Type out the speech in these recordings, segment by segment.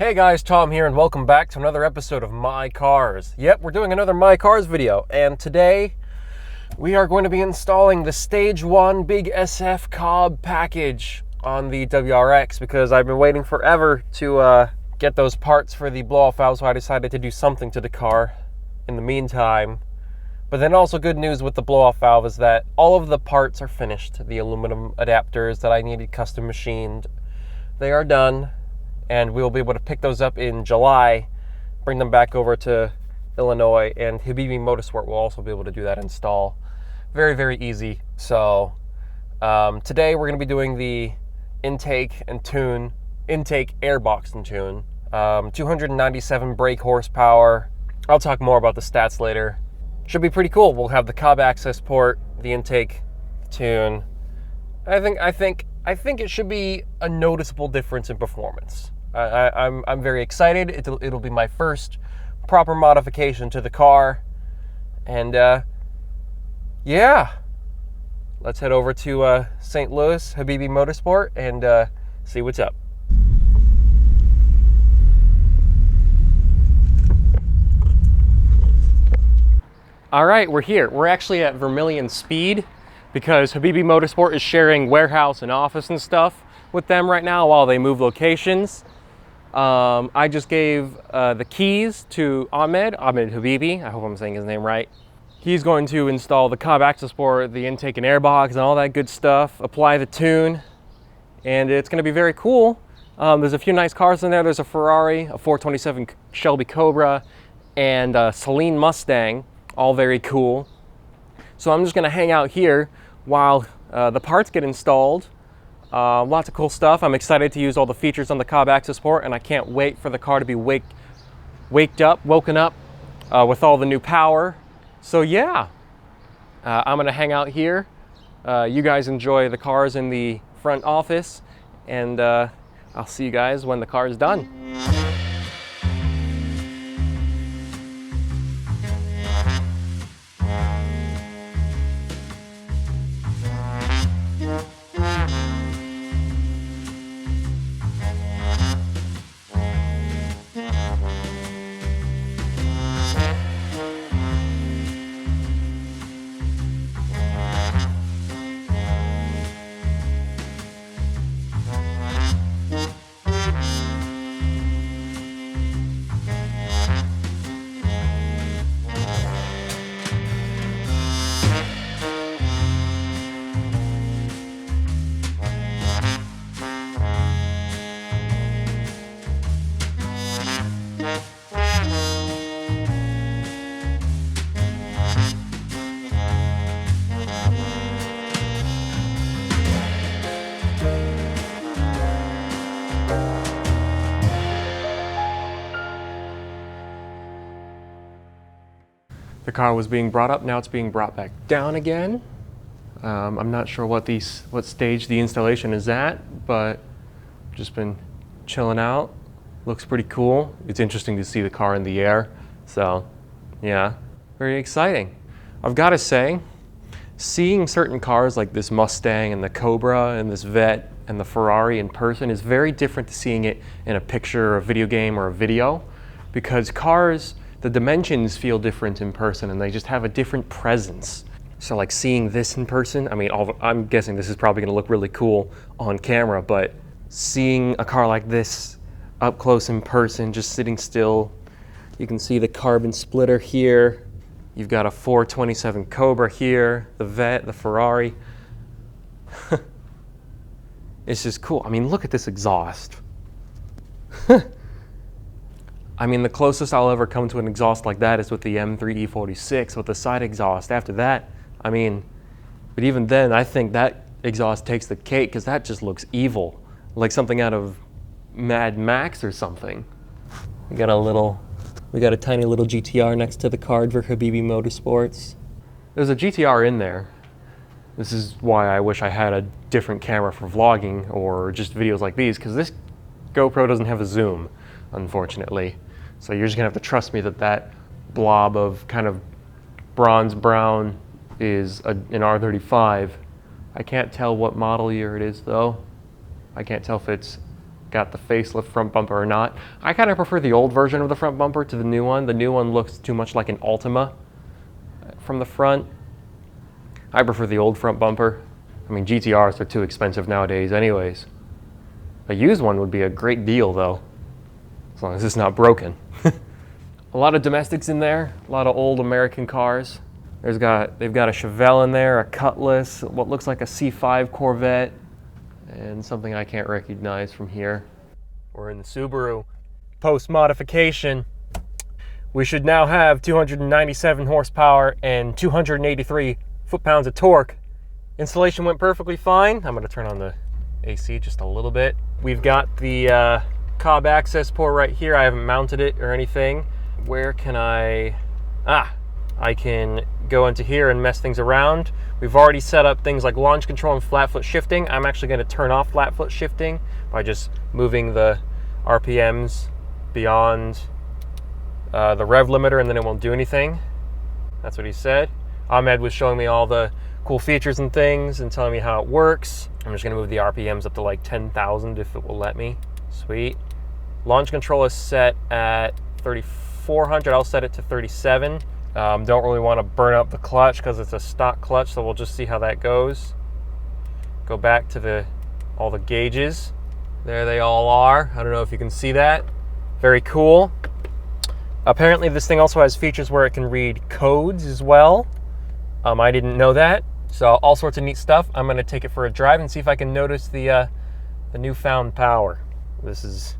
Hey guys, Tom here, and welcome back to another episode of My Cars. Yep, we're doing another My Cars video, and today we are going to be installing the Stage 1 Big SF Cobb package on the WRX because I've been waiting forever to get those parts for the blow-off valve, so I decided to do something to the car in the meantime. But then also good news with the blow-off valve is that all of the parts are finished. The aluminum adapters that I needed custom machined, they are done. And we'll be able to pick those up in July, bring them back over to Illinois, and Habibi Motorsport will also be able to do that install. Very, very easy. So today we're going to be doing the intake airbox and tune. 297 brake horsepower. I'll talk more about the stats later. Should be pretty cool. We'll have the Cobb access port, the intake, tune. I think it should be a noticeable difference in performance. I'm very excited. It'll be my first proper modification to the car, and yeah, let's head over to St. Louis Habibi Motorsport and see what's up. All right, we're here. We're actually at Vermilion Speed because Habibi Motorsport is sharing warehouse and office and stuff with them right now while they move locations. I just gave the keys to Ahmed Habibi, I hope I'm saying his name right. He's going to install the Cobb access port, the intake and airbox and all that good stuff, apply the tune, and it's going to be very cool. There's a few nice cars in there. There's a Ferrari, a 427 Shelby Cobra, and a Celine Mustang, all very cool. So I'm just going to hang out here while the parts get installed. Lots of cool stuff. I'm excited to use all the features on the Cobb access port, and I can't wait for the car to be woken up with all the new power. So yeah, I'm gonna hang out here. You guys enjoy the cars in the front office, and I'll see you guys when the car is done. The car was being brought up, now it's being brought back down again. I'm not sure what stage the installation is at, but just been chilling out. Looks pretty cool. It's interesting to see the car in the air. So yeah, very exciting. I've got to say, seeing certain cars like this Mustang and the Cobra and this Vet and the Ferrari in person is very different to seeing it in a picture or a video game or a video, because cars, the dimensions feel different in person and they just have a different presence. So like seeing this in person, I mean, I'm guessing this is probably gonna look really cool on camera, but seeing a car like this up close in person, just sitting still, you can see the carbon splitter here. You've got a 427 Cobra here, the Vet, the Ferrari. It's just cool. I mean, look at this exhaust. I mean, the closest I'll ever come to an exhaust like that is with the M3 E46 with the side exhaust. After that, I mean, but even then, I think that exhaust takes the cake because that just looks evil, like something out of Mad Max or something. We got a tiny little GTR next to the card for Habibi Motorsports. There's a GTR in there. This is why I wish I had a different camera for vlogging or just videos like these, because this GoPro doesn't have a zoom, unfortunately. So you're just gonna have to trust me that that blob of kind of bronze brown is an R35. I can't tell what model year it is though. I can't tell if it's got the facelift front bumper or not. I kind of prefer the old version of the front bumper to the new one. The new one looks too much like an Altima from the front. I prefer the old front bumper. I mean, GTRs are too expensive nowadays anyways. A used one would be a great deal though, as long as it's not broken. A lot of domestics in there, a lot of old American cars. They've got a Chevelle in there, a Cutlass, what looks like a C5 Corvette, and something I can't recognize from here. We're in the Subaru. Post-modification, we should now have 297 horsepower and 283 foot-pounds of torque. Installation went perfectly fine. I'm going to turn on the AC just a little bit. We've got the Cobb access port right here. I haven't mounted it or anything. Where can I can go into here and mess things around. We've already set up things like launch control and flat foot shifting. I'm actually going to turn off flat foot shifting by just moving the RPMs beyond the rev limiter, and then it won't do anything. That's what he said. Ahmed was showing me all the cool features and things and telling me how it works. I'm just going to move the RPMs up to like 10,000 if it will let me. Sweet. Launch control is set at 3,400. I'll set it to 37. Don't really want to burn up the clutch because it's a stock clutch, so we'll just see how that goes. Go back to all the gauges. There they all are. I don't know if you can see that. Very cool. Apparently this thing also has features where it can read codes as well. I didn't know that. So all sorts of neat stuff. I'm going to take it for a drive and see if I can notice the newfound power. This is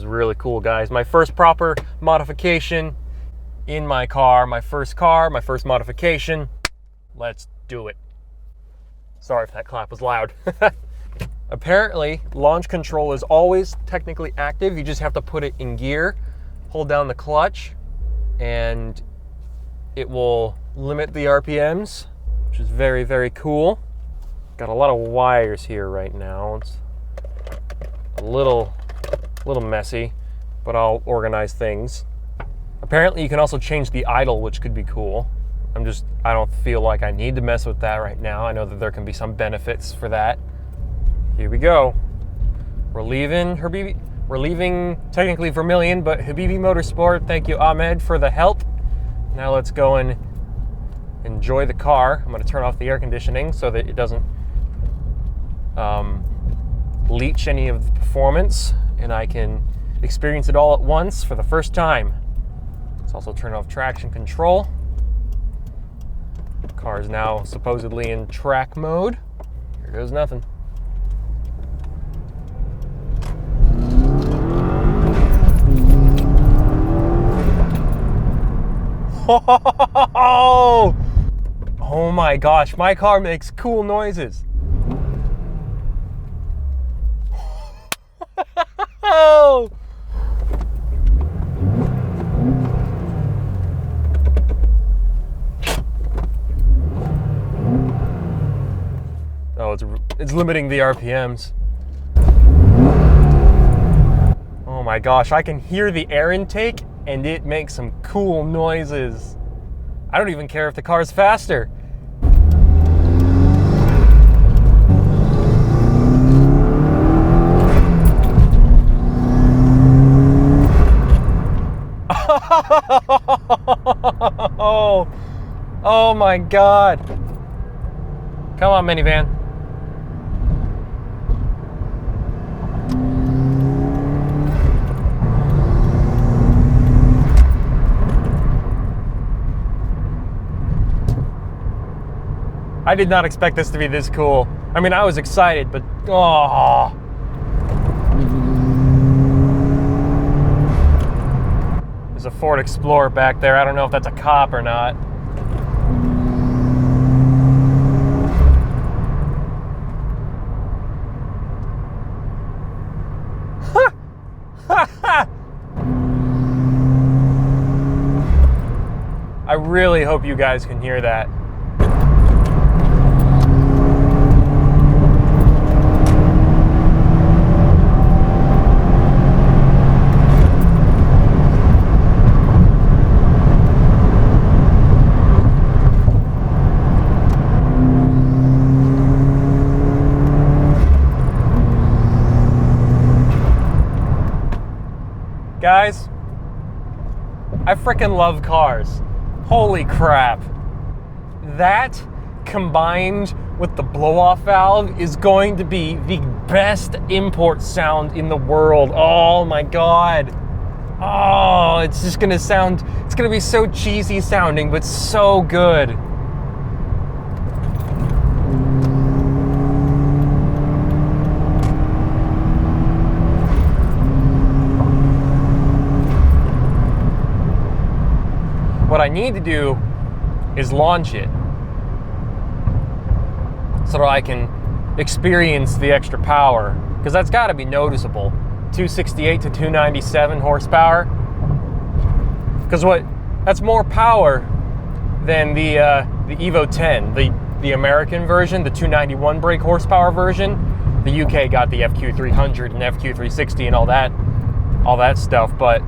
really cool, guys. My first proper modification in my car, my first modification. Let's do it. Sorry if that clap was loud. Apparently, launch control is always technically active. You just have to put it in gear, hold down the clutch, and it will limit the RPMs, which is very, very cool. Got a lot of wires here right now. It's a little messy, but I'll organize things. Apparently, you can also change the idle, which could be cool. I don't feel like I need to mess with that right now. I know that there can be some benefits for that. Here we go. We're leaving technically Vermilion, but Habibi Motorsport. Thank you, Ahmed, for the help. Now let's go and enjoy the car. I'm going to turn off the air conditioning so that it doesn't leach any of the performance, and I can experience it all at once for the first time. Let's also turn off traction control. The car is now supposedly in track mode. Here goes nothing. Oh my gosh, my car makes cool noises. Oh, it's limiting the RPMs. Oh my gosh, I can hear the air intake and it makes some cool noises. I don't even care if the car's faster. Oh my God. Come on, minivan. I did not expect this to be this cool. I mean, I was excited, but oh. There's a Ford Explorer back there. I don't know if that's a cop or not. I really hope you guys can hear that. Guys, I freaking love cars. Holy crap. That combined with the blow-off valve is going to be the best import sound in the world. Oh my God. Oh, it's just gonna sound, it's gonna be so cheesy sounding, but so good. What I need to do is launch it so that I can experience the extra power, because that's got to be noticeable. 268 to 297 horsepower. Because that's more power than the Evo 10, the American version, the 291 brake horsepower version. The UK got the FQ300 and FQ360 and all that stuff, but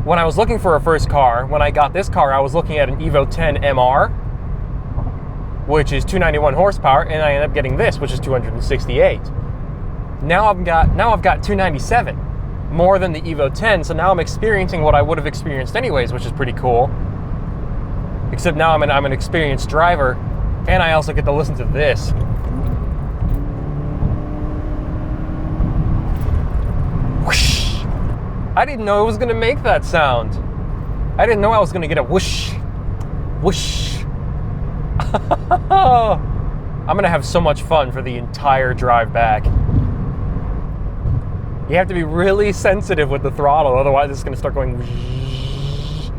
when I was looking for a first car, when I got this car, I was looking at an Evo 10 MR, which is 291 horsepower, and I ended up getting this, which is 268. Now I've got 297, more than the Evo 10, so now I'm experiencing what I would have experienced anyways, which is pretty cool. Except now I'm an experienced driver, and I also get to listen to this. Whoosh! I didn't know it was gonna make that sound. I didn't know I was gonna get a whoosh, whoosh. I'm gonna have so much fun for the entire drive back. You have to be really sensitive with the throttle, otherwise it's gonna start going whoosh,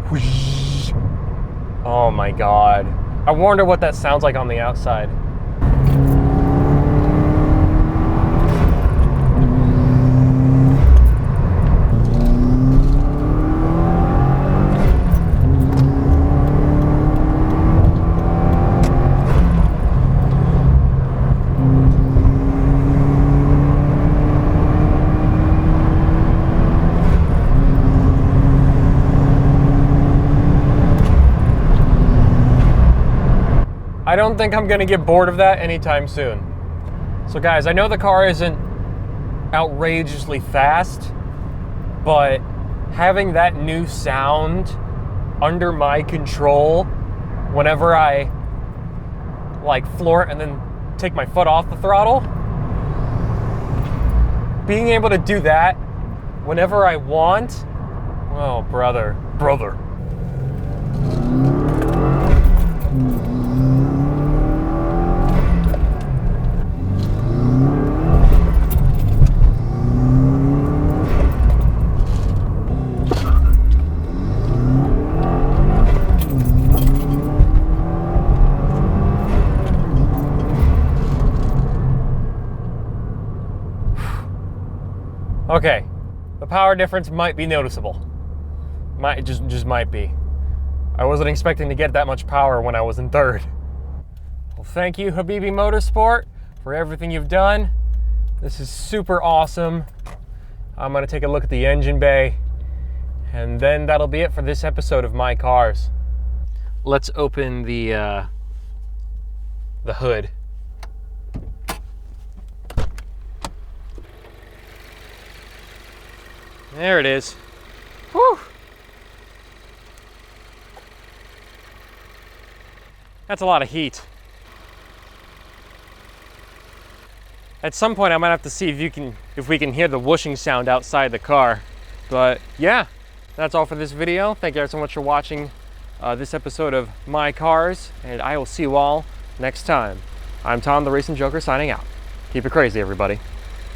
whoosh. Oh my God. I wonder what that sounds like on the outside. I don't think I'm gonna get bored of that anytime soon. So guys, I know the car isn't outrageously fast, but having that new sound under my control whenever I like floor it and then take my foot off the throttle, being able to do that whenever I want, oh brother. Okay, the power difference might be noticeable. Just might be. I wasn't expecting to get that much power when I was in third. Well, thank you, Habibi Motorsport, for everything you've done. This is super awesome. I'm gonna take a look at the engine bay, and then that'll be it for this episode of My Cars. Let's open the hood. There it is. Whew. That's a lot of heat. At some point I might have to see if we can hear the whooshing sound outside the car. But yeah, that's all for this video. Thank you guys so much for watching this episode of My Cars, and I will see you all next time. I'm Tom the Racing Joker signing out. Keep it crazy, everybody.